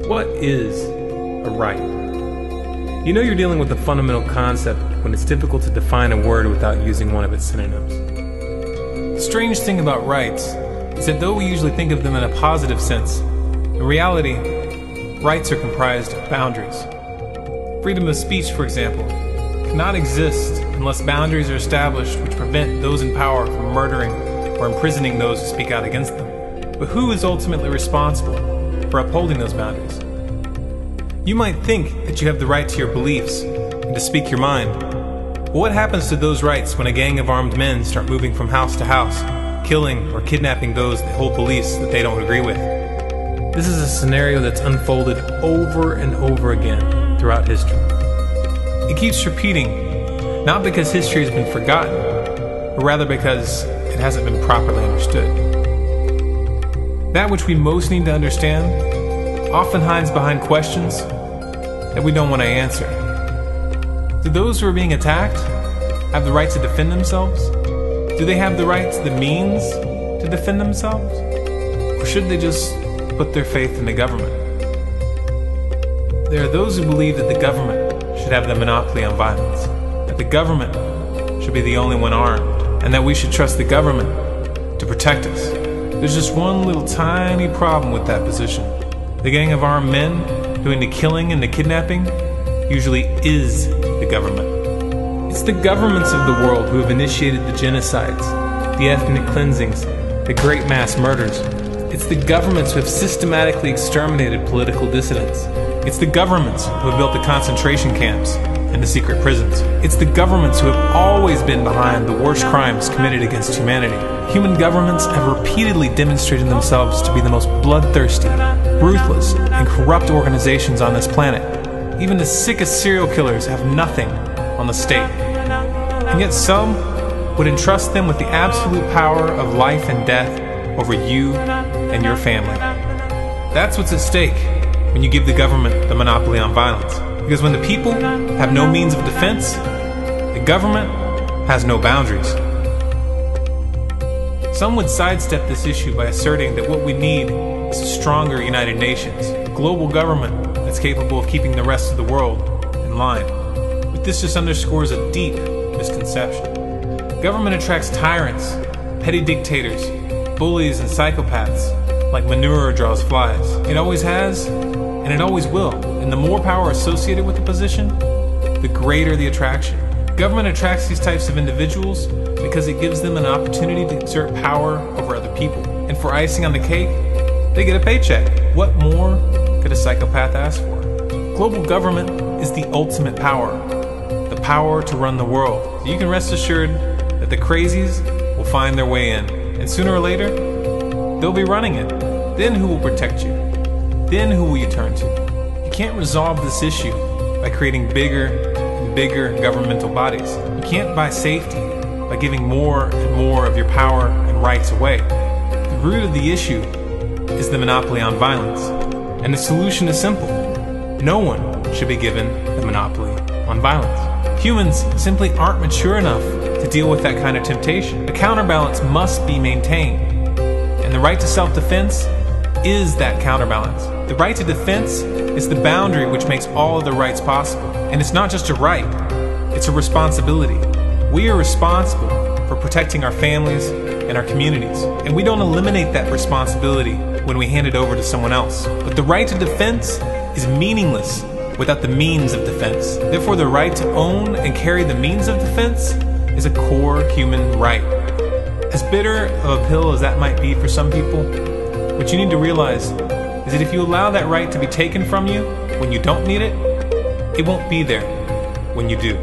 What is a right? You know you're dealing with a fundamental concept when it's difficult to define a word without using one of its synonyms. The strange thing about rights is that though we usually think of them in a positive sense, in reality, rights are comprised of boundaries. Freedom of speech, for example, cannot exist unless boundaries are established which prevent those in power from murdering or imprisoning those who speak out against them. But who is ultimately responsible for upholding those boundaries? You might think that you have the right to your beliefs and to speak your mind. But what happens to those rights when a gang of armed men start moving from house to house, killing or kidnapping those that hold beliefs that they don't agree with? This is a scenario that's unfolded over and over again throughout history. It keeps repeating, not because history has been forgotten, but rather because it hasn't been properly understood. That which we most need to understand often hides behind questions that we don't want to answer. Do those who are being attacked have the right to defend themselves? Do they have the right to the means to defend themselves? Or should they just put their faith in the government? There are those who believe that the government should have the monopoly on violence, that the government should be the only one armed, and that we should trust the government to protect us. There's just one little tiny problem with that position. The gang of armed men doing the killing and the kidnapping usually is the government. It's the governments of the world who have initiated the genocides, the ethnic cleansings, the great mass murders. It's the governments who have systematically exterminated political dissidents. It's the governments who have built the concentration camps and the secret prisons. It's the governments who have always been behind the worst crimes committed against humanity. Human governments have repeatedly demonstrated themselves to be the most bloodthirsty, ruthless, and corrupt organizations on this planet. Even the sickest serial killers have nothing on the state. And yet some would entrust them with the absolute power of life and death over you and your family. That's what's at stake when you give the government the monopoly on violence. Because when the people have no means of defense, the government has no boundaries. Some would sidestep this issue by asserting that what we need is a stronger United Nations, a global government that's capable of keeping the rest of the world in line. But this just underscores a deep misconception. Government attracts tyrants, petty dictators, bullies, and psychopaths like manure draws flies. It always has, and it always will. And the more power associated with the position, the greater the attraction. Government attracts these types of individuals because it gives them an opportunity to exert power over other people. And for icing on the cake, they get a paycheck. What more could a psychopath ask for? Global government is the ultimate power, the power to run the world. You can rest assured that the crazies will find their way in, and sooner or later, they'll be running it. Then who will protect you? Then who will you turn to? You can't resolve this issue by creating bigger and bigger governmental bodies. You can't buy safety by giving more and more of your power and rights away. The root of the issue is the monopoly on violence. And the solution is simple. No one should be given the monopoly on violence. Humans simply aren't mature enough to deal with that kind of temptation. A counterbalance must be maintained. And the right to self-defense is that counterbalance. The right to defense is the boundary which makes all of the rights possible. And it's not just a right, it's a responsibility. We are responsible for protecting our families and our communities. And we don't eliminate that responsibility when we hand it over to someone else. But the right to defense is meaningless without the means of defense. Therefore, the right to own and carry the means of defense is a core human right. As bitter of a pill as that might be for some people, what you need to realize is that if you allow that right to be taken from you when you don't need it, it won't be there when you do.